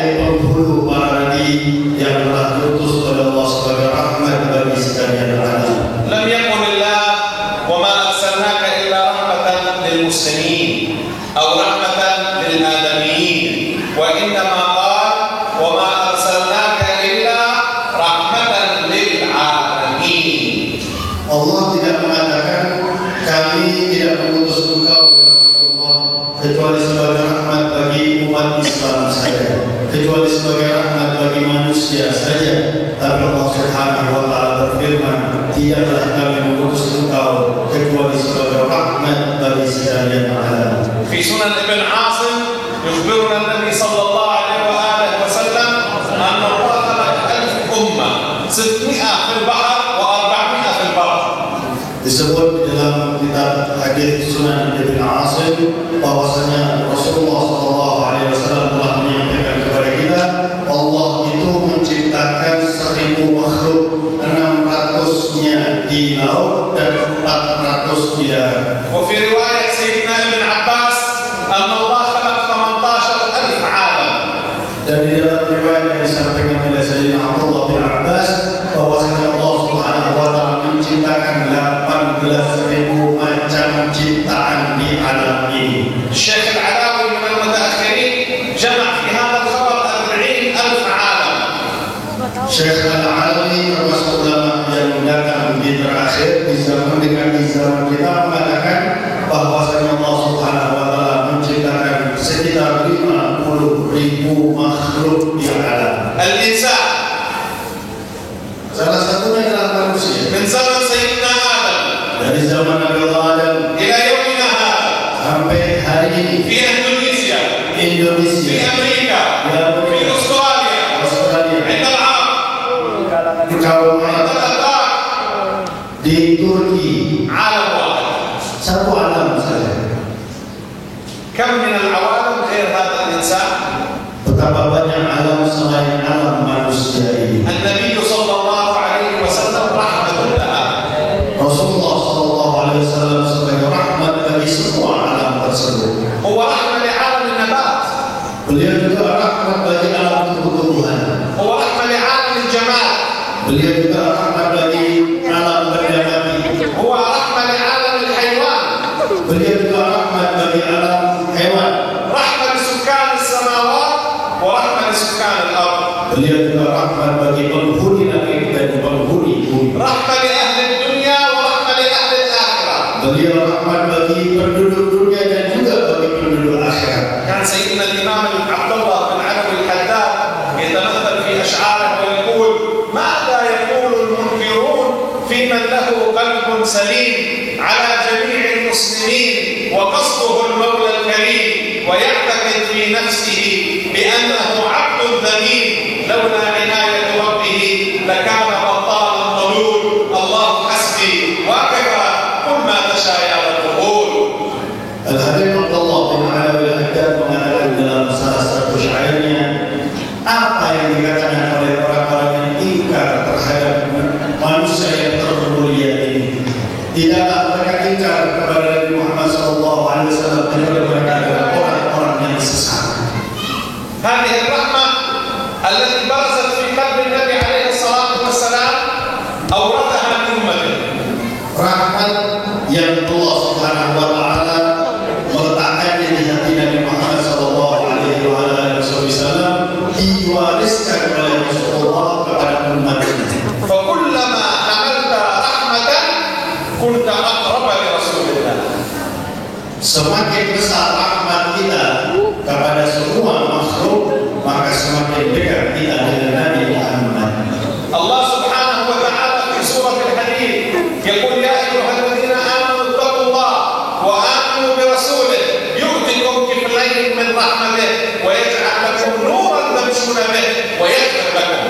yaitu penghulu para nabi yang telah diutus oleh Allah sebagai rahmat bagi sekalian alam. لم يقل الله وما أرسلناك إلا رحمة للمسلمين أو رحمة للآدميين وإنما قال وما أرسلناك إلا رحمة للعالمين. Allah tidak mengatakan kami tidak mengutus engkau ya Rasulullah kecuali sebagai rahmat bagi umat Islam saja, kecuali sebagai rahmat bagi manusia saja. Tapi Allah Subhanahu wa taala berfirman, tidaklah kami mengutus engkau kecuali sebagai rahmat bagi sekalian alam. في سنن ابن عاصم يخبرنا النبي صلى الله عليه وآله وسلم أن الله خلق 1000 أمة 600 في البحر و400 في البر. Disebut di dalam kitab hadis Sunan Ibn Asim bahwasanya Rasulullah SAW telah menyampaikan kepada kita, Allah itu menciptakan 1000 makhluk, 600-nya di laut dan 400 di darat. وفي رواية سيدنا ابن عباس أن الله خلق 18,000 عالم. Dan di dalam riwayat yang disampaikan oleh Sayyidina Abdullah bin Abbas bahwasanya Allah Subhanahu wa taala menciptakan 18.000 macam ciptaan di alam ini. الشيخ العلاوي من المتأخرين جمع في هذا الخبر 40,000 عالم. Syekh Al-Alawi termasuk ulama yang datang di terakhir di zaman kita mengatakan bahwasanya Allah Subhanahu wa taala menciptakan sekitar 50.000 makhluk di alam. الإنسان Salah satunya adalah manusia. من زمن سيدنا آدم Dari zaman Nabi Allah Adam إلى يومنا هذا sampai hari ini في إندونيسيا في Indonesia, أمريكا في أستراليا Australia, عند العرب di kaum عند الأتراك di Turki, عالم واحد. satu alam saja. كم من العوالم غير هذا الإنسان؟ Betapa banyak alam selain alam manusia ini. النبي صلى الله عليه وسلم رحمة لها. Rasulullah SAW sebagai rahmat bagi semua alam tersebut. هو رحمة لعالم النبات. Beliau juga rahmat bagi alam tumbuh-tumbuhan. هو رحمة لعالم الجمال. Beliau juga rahmat bagi alam benda mati. هو رحمة لعالم الحيوان. Beliau juga rahmat bagi alam hewan. رحمة لسكان السماوات ورحمة لسكان الأرض. Beliau juga rahmat bagi penghuni langit dan penghuni bumi. رحمة لأهل الدنيا ورحمة لأهل الآخرة. Beliau rahmat bagi penduduk dunia dan juga bagi penduduk akhirat. كان سيدنا الإمام عبد الله بن علوي الحداد يتمثل في أشعاره ويقول: ماذا يقول المنكرون في من له قلب سليم على جميع المسلمين وقصده المولى الكريم ويعتقد في نفسه بأنه عبد ذليل لولا عناية ربه لكان بطالا ضلول. الله حسبي وكفى قل ما تشاء يا القبول. Al-Habib Abdullah bin Alawi Al-Haddad mengatakan dalam salah satu syairnya, apa yang dikatakan oleh orang-orang yang ingkar terhadap manusia yang termulia ini, tidaklah mereka ingkar kepada Nabi Muhammad SAW, dan mereka adalah orang-orang yang sesat. هذه الرحمة التي برزت في قلب النبي عليه الصلاة والسلام أورثها من أمته. Rahmat yang Allah Subhanahu wa taala meletakkannya di hati Nabi Muhammad SAW diwariskan oleh Rasulullah kepada umatnya. فكلما حملت رحمة كنت أقرب لرسول الله. Semakin besar rahmat kita kepada semua makhluk, maka semakin dekat kita dengan Nabi Muhammad. الله سبحانه وتعالى في سورة الحديد يقول: يا أيها الذين آمنوا اتقوا الله وآمنوا برسوله يؤتكم كفلين من رحمته ويجعل لكم نورا تمشون به ويغفر لكم.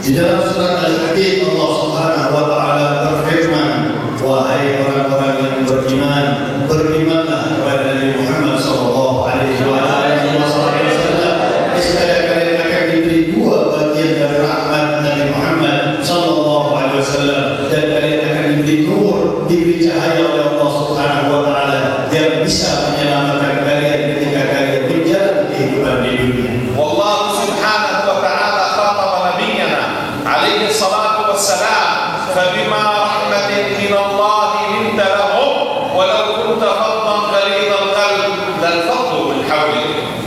Di dalam surat Al-Hadid Allah Subhanahu wa taala berfirman, wahai orang-orang yang beriman, berimanlah kepada Nabi Muhammad sallallahu alaihi wasallam. Niscaya kalian akan diberi dua bagian dari rahmat Nabi Muhammad sallallahu alaihi wasallam, dan kalian akan diberi nur, diberi cahaya oleh Allah Subhanahu wa taala yang bisa menyelamatkan kalian ketika kalian berjalan kehidupan di dunia. والله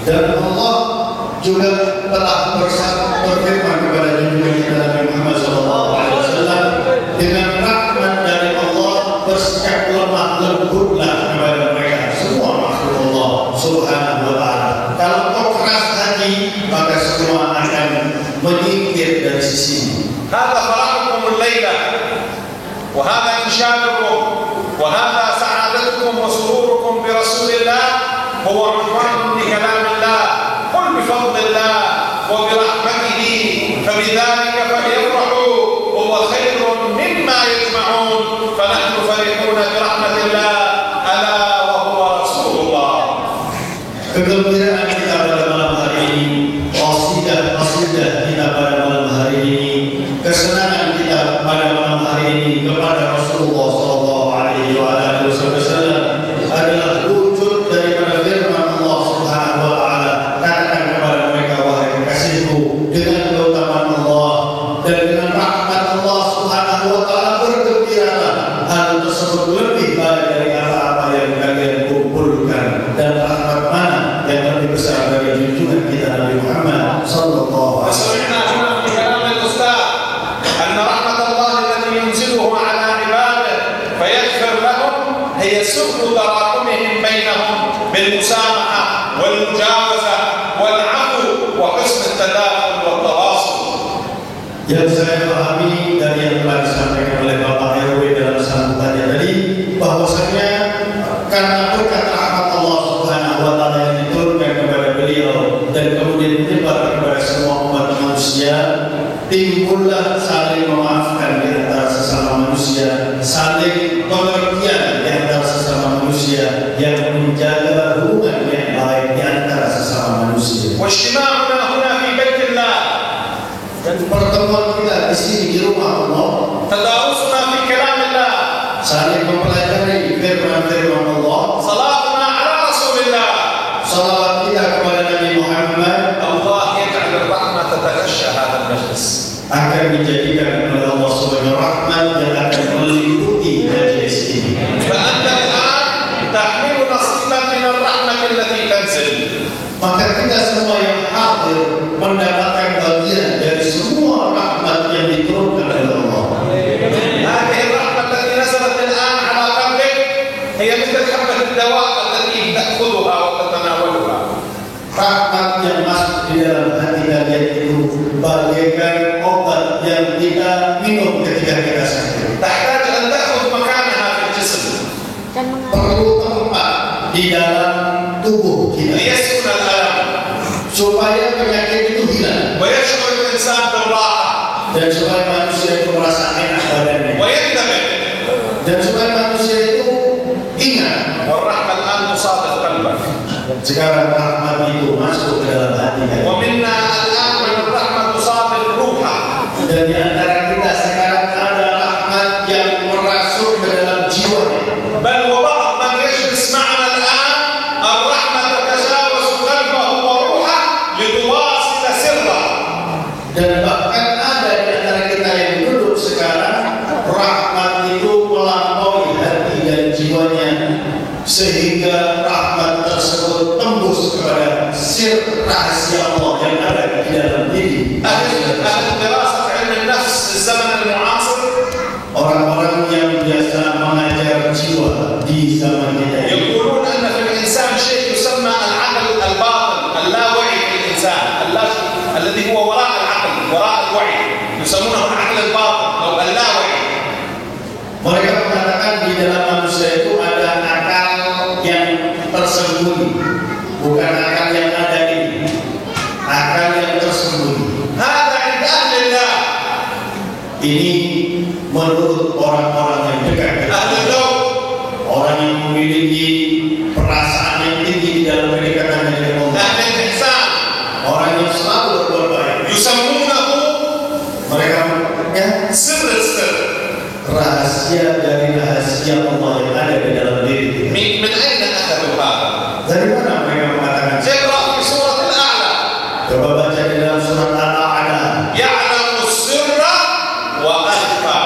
Dan Allah juga telah berfirman kepada junjungan kita Nabi Muhammad SAW, dengan rahmat dari Allah bersikap lemah lembutlah kepada mereka semua makhluk Allah Subhanahu wa Ta'ala. Kalau kau keras hati, maka semua akan menyingkir dari sisi. هذا فرحكم الليلة وهذا إنشادكم وهذا سعادتكم وسروركم برسول الله هو عنوان لكلام الله. قل بفضل الله وبرحمته فبذلك فليفرحوا هو خير مما يجمعون فنحن فرحون برحمة الله ألا وهو رسول الله. Kegembiraan kita pada malam hari ini, qasidah kita pada malam hari ini, kesenangan kita pada malam hari ini kepada Rasulullah SAW adalah wujud daripada firman Allah Subhanahu wa Ta'ala. Katakan kepada mereka, wahai kekasihku, dengan keutamaan Allah dan dengan rahmat Allah Subhanahu wa Ta'ala bergembiralah. Hal tersebut lebih baik dari apa-apa yang kalian kumpulkan, dan rahmat mana yang lebih besar dari junjungan kita Nabi Muhammad sallallahu alaihi wasallam. هي سبل تراحمهم بينهم بالمسامحة والمجاوزة والعفو وحسن التداخل والتواصل. Yang saya pahami dari yang telah disampaikan oleh Bapak RW dalam sambutannya tadi, bahwasanya karena berkat rahmat Allah Subhanahu wa Ta'ala yang diturunkan kepada beliau dan kemudian menyebar kepada semua umat manusia, timbullah saling memaafkan di antara sesama manusia, saling pengertian di antara sesama manusia, yang menjaga hubungan yang baik di antara sesama manusia. واجتماعنا هنا في بيت الله. Dan pertemuan kita di sini di rumah Allah, تدارسنا في كلام الله. saling mempelajari firman-firman Allah. صلاتنا على رسول الله. Salawat kita kepada Nabi Muhammad. الله يجعل الرحمة تتغشى هذا المجلس. Akan dijadikan oleh Allah sebagai rahmat yang akan meliputi majelis ini. فأنت الآن تحمل نصيبا من الرحمة التي تنزل. Maka kita semua yang hadir mendapatkan bagian dari semua rahmat yang diturunkan oleh Allah. هذه الرحمة التي نزلت الآن على قلبك هي مثل حبة الدواء التي تأخذها وتتناولها. Rahmat yang masuk di dalam hati kalian itu bagaikan obat yang kita minum ketika kita sakit. تحتاج أن تأخذ مكانها في الجسم Perlu tempat di dalam tubuh kita ليسكن الألم supaya penyakit itu hilang ويشعر الإنسان بالراحة dan supaya manusia itu merasa enak badannya ويندمج. dan supaya manusia itu ingat. والرحمة الآن تصادف قلبك. Sekarang rahmat itu masuk ke dalam hati kita. ومنا الآن من الرحمة تصادف روحك. Dan di antara kita sekarang ada rahmat yang merasuk ke dalam jiwanya. بل وبعض من يجلس معنا الآن الرحمة تتجاوز قلبه وروحه لتواصل سره. Dan bahkan ada di antara kita yang duduk sekarang, rahmat itu melampaui hati dan jiwanya, sehingga rahmat tersebut tembus kepada sir rahasia Allah yang ada di dalam diri. أهل دراسة علم النفس في الزمن المعاصر Orang-orang yang biasa mengajar jiwa di zaman kita ini يقولون أن في الإنسان شيء يسمى العقل الباطن اللاوعي في الإنسان الذي هو وراء العقل وراء الوعي يسمونه العقل الباطن أو اللاوعي. mereka mengatakan di dalam manusia itu ada akal yang tersembunyi, bukan akal yang ada ini, akal yang tersembunyi. هذا عند أهل الله. Ini menurut orang-orang yang dekat أهل dengan الذوق. orang yang memiliki perasaan yang tinggi di dalam kedekatan dengan Allah, أهل الإحسان. orang yang selalu berbuat baik. يسمونه Mereka mengatakan سر السر. rahasia dari rahasia Allah yang ada di dalam diri kita. من أين أخذوا هذا؟ Dari mana mereka mengatakan? اقرأ في سورة الأعلى. Coba baca di dalam surat Al-A'la. يعلم السر وأخفى.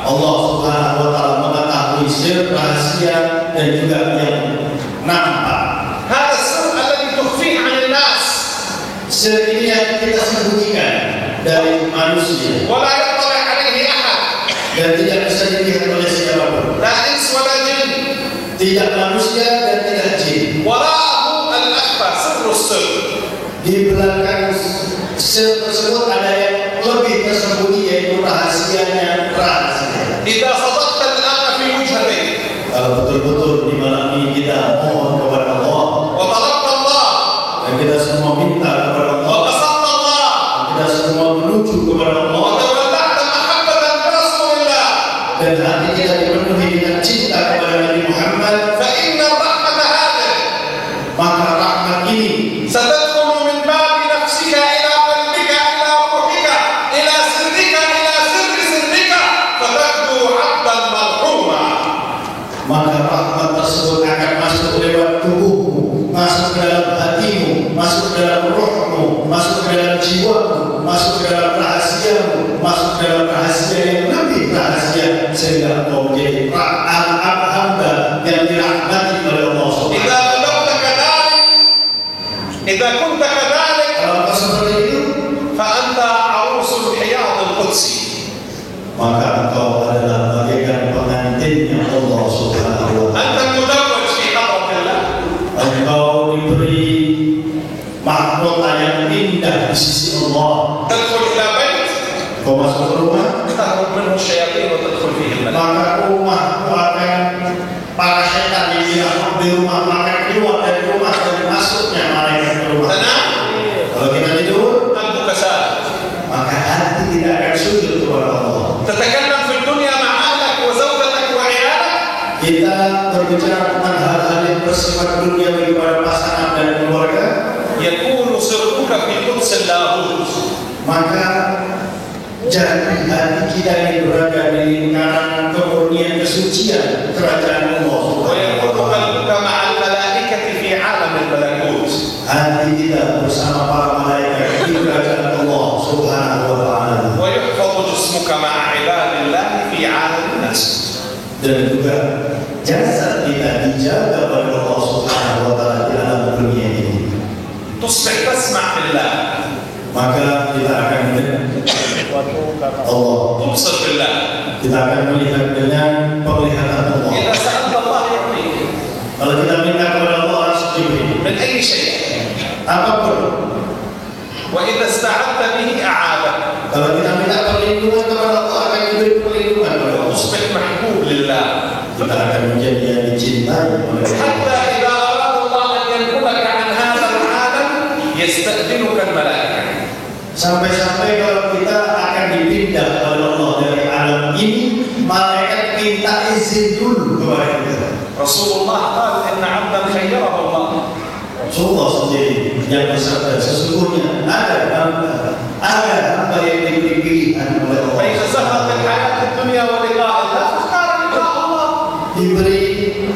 Allah Subhanahu wa Ta'ala mengetahui sir, rahasia dan juga yang nampak. هذا السر الذي تخفيه عن Sir ini yang kita sembunyikan dari manusia ولا يطلع عليه أحد. dan tidak bisa dilihat oleh siapapun. لا إنس ولا جن. Tidak manusia dan tidak jin. وراءه الأخفى سر السر. Di belakang sir tersebut ada yang lebih tersembunyi, yaitu rahasianya rahasia. إذا صدقت الآن في وجهك Kalau betul-betul di malam ini kita mohon kepada Allah وطلبت الله dan kita semua minta kepada Allah, وقصدت الله kita semua menuju kepada Allah وتولعت محبة برسول الله dan hati kita dipenuhi dengan cinta kepada Nabi Muhammad, فإن الرحمة هذه maka rahmat ini ستدخل من باب نفسك إلى قلبك إلى روحك إلى سرك إلى سر سرك فتبدو عبدا مرحوما. maka rahmat tersebut akan masuk lewat tubuhmu, masuk ke dalam hatimu, masuk ke dalam rohmu, masuk ke dalam jiwamu, masuk ke dalam rahasiamu, masuk ke dalam rahasia yang lebih rahasia, sehingga engkau menjadi hamba yang dirahmati oleh Allah SWT. إذا كنت كذلك Kalau engkau seperti itu, فأنت عروس الحياض القدسي. maka engkau adalah bagaikan pengantinnya Allah Subhanahu wa أنت Ta'ala. مزوج في حضرة الله. Engkau diberi mahkota yang indah di sisi Allah. تدخل إلى بيت Kau masuk ke rumah, تهرب منه الشياطين وتدخل فيه الملائكة. maka rumah akan para setan di rumah akan keluar dari rumah dan masuknya malaikat ke rumah. تنام Kalau kita tidur, قلبك سالم. maka hati tidak akan sujud kepada Allah. تتكلم في الدنيا مع أهلك وزوجتك وعيالك. Kita berbicara tentang hal-hal yang bersifat duniawi kepada pasangan dan keluarga, يكون سرك في قدس اللاهوت. maka jadi hati kita ini berada di lingkaran kemurnian kesucian kerajaan Allah. ويكون قلبك مع الملائكة في عالم الملكوت. Hati kita bersama para malaikat di kerajaan Allah Subhanahu wa Ta'ala. ويحفظ جسمك مع عباد الله في عالم الناس. Dan juga jasad kita dijaga oleh Allah Subhanahu wa Ta'ala di dalam dunia ini. تصبح تسمع في الله. Maka kita akan mendengar Allah, تبصر في الله. kita akan melihat dengan penglihatan Allah. إذا سألت الله يعطيك Kalau kita minta kepada Allah langsung diberi من أي شيء. apapun. وإذا استعذت به أعاذك. Kalau kita minta perlindungan kepada Allah akan diberi perlindungan kepada Allah. تصبح محبوب لله. Kita akan menjadi yang dicintai oleh Allah. حتى إذا أراد الله أن ينقلك عن هذا العالم يستأذنك الملائكة. Sampai-sampai kalau kita akan dipindah oleh Allah dari alam ini, malaikat minta izin dulu kepada kita. رسول الله قال إن عبدا خيره الله. Rasulullah sendiri yang bersabda, sesungguhnya ada hamba yang diberi pilihan oleh Allah. بين زهرة الحياة الدنيا ولقاء الله فاختار لقاء الله. Diberi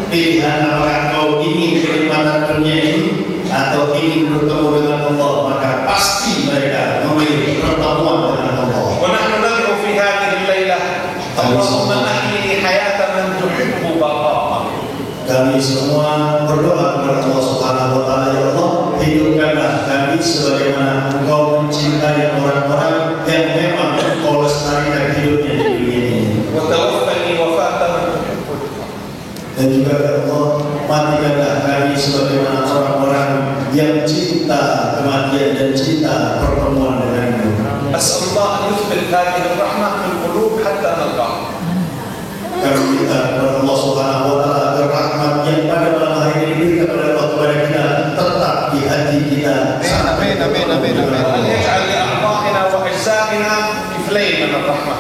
pilihan apakah kau ingin kenikmatan dunia ini atau ingin bertemu dengan Allah, maka pasti mereka memilih pertemuan dengan Allah. ونحن ندعو في هذه الليلة اللهم أحيي حياة من تحب بقاءه. Kami semua berdoa kepada Allah Subhanahu wa Ta'ala, ya Allah, hidupkanlah kami sebagaimana Engkau mencintai orang-orang yang memang Engkau lestarikan hidupnya di dunia ini. وتوفني وفاة من تحب لقاءه. Dan juga ya Allah, matikanlah kami sebagaimana orang-orang yang cinta kematian dan cinta pertemuan denganmu. أسأل الله أن يثبت هذه الرحمة في القلوب حتى نلقاه. Kami minta kepada Allah Subhanahu wa Ta'ala agar rahmat yang pada malam hari ini diberikan oleh Allah kepada kita tetap di hati kita. Amin, amin, amin, amin. وأن يجعل لأعضائنا وأجزائنا كفلين من الرحمة.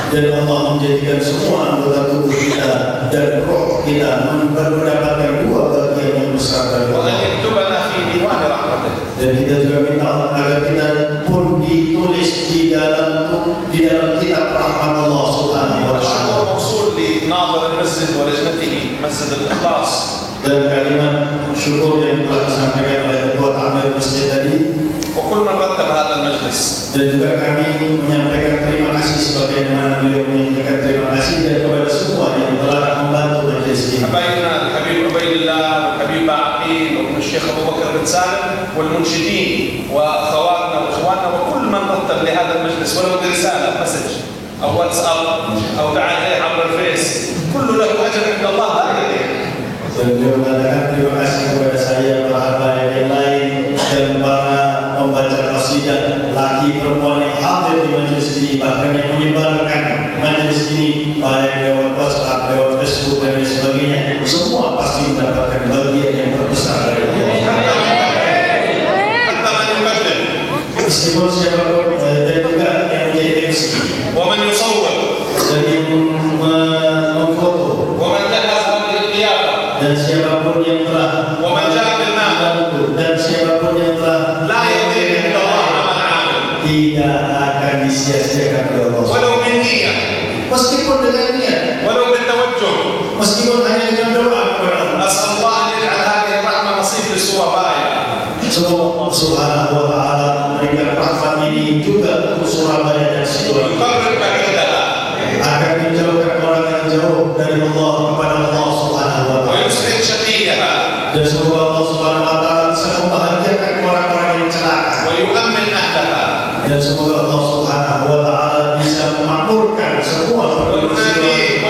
Dan Allah menjadikan semua anggota tubuh kita dan roh kita mendapatkan dua bagian yang besar dari وأن Allah. يكتبنا في ديوان رحمته. Dan kita juga minta agar kita pun ditulis di dalam kitab rahmat Allah Subhanahu wa Ta'ala. الشكر موصول لناظر المسجد ولجنته مسجد الإخلاص. Dan kalimat syukur yang telah disampaikan oleh Ketua Tamir Masjid tadi, وكل من رتب هذا المجلس. dan juga kami menyampaikan terima kasih sebagaimana beliau menyampaikan terima kasih dan kepada semua yang telah membantu majelis ini. حبايبنا الحبيب عبيد الله والحبيب عقيل وابن الشيخ أبو بكر بن سالم والمنشدين وأخوات المجلس ولو برسالة مسج أو واتساب أو دعا إليه عبر الفيس كله له أجر عند الله لا يضيع. Beliau mengatakan terima kasih kepada saya para yang lain dan para pembaca qasidah laki perempuan yang hadir di majelis ini, bahkan yang menyebarkan majelis ini baik lewat WhatsApp, lewat Facebook dan lain sebagainya, semua pasti mendapatkan bagian yang terbesar dari Allah. Meskipun siapapun dan juga yang menjadi MC, ومن يصور dan yang memfoto, ومن جهز بالقيادة dan siapapun yang telah ومن جاء بالمال dan siapapun yang telah لا يضيع عند الله عمل عامل tidak akan disia-siakan oleh Allah. ولو بالنية Meskipun dengan niat, ولو بالتوجه. meskipun hanya dengan doa kepada Allah. أسأل الله أن يجعل هذه الرحمة نصيب للسورة باية. Semoga Allah Subhanahu wa taala memberikan rahmat ini juga untuk Surabaya dan Sidoarjo, ويقرب بعيدها agar menjauhkan orang yang jauh dari Allah kepada Allah Subhanahu wa taala. ويسعد شقيها Dan semoga Allah Subhanahu wa taala bisa membahagiakan orang-orang yang celaka. ويؤمن أهلها. Dan semoga Allah Subhanahu wa taala bisa memakmurkan semua penduduk Sidoarjo.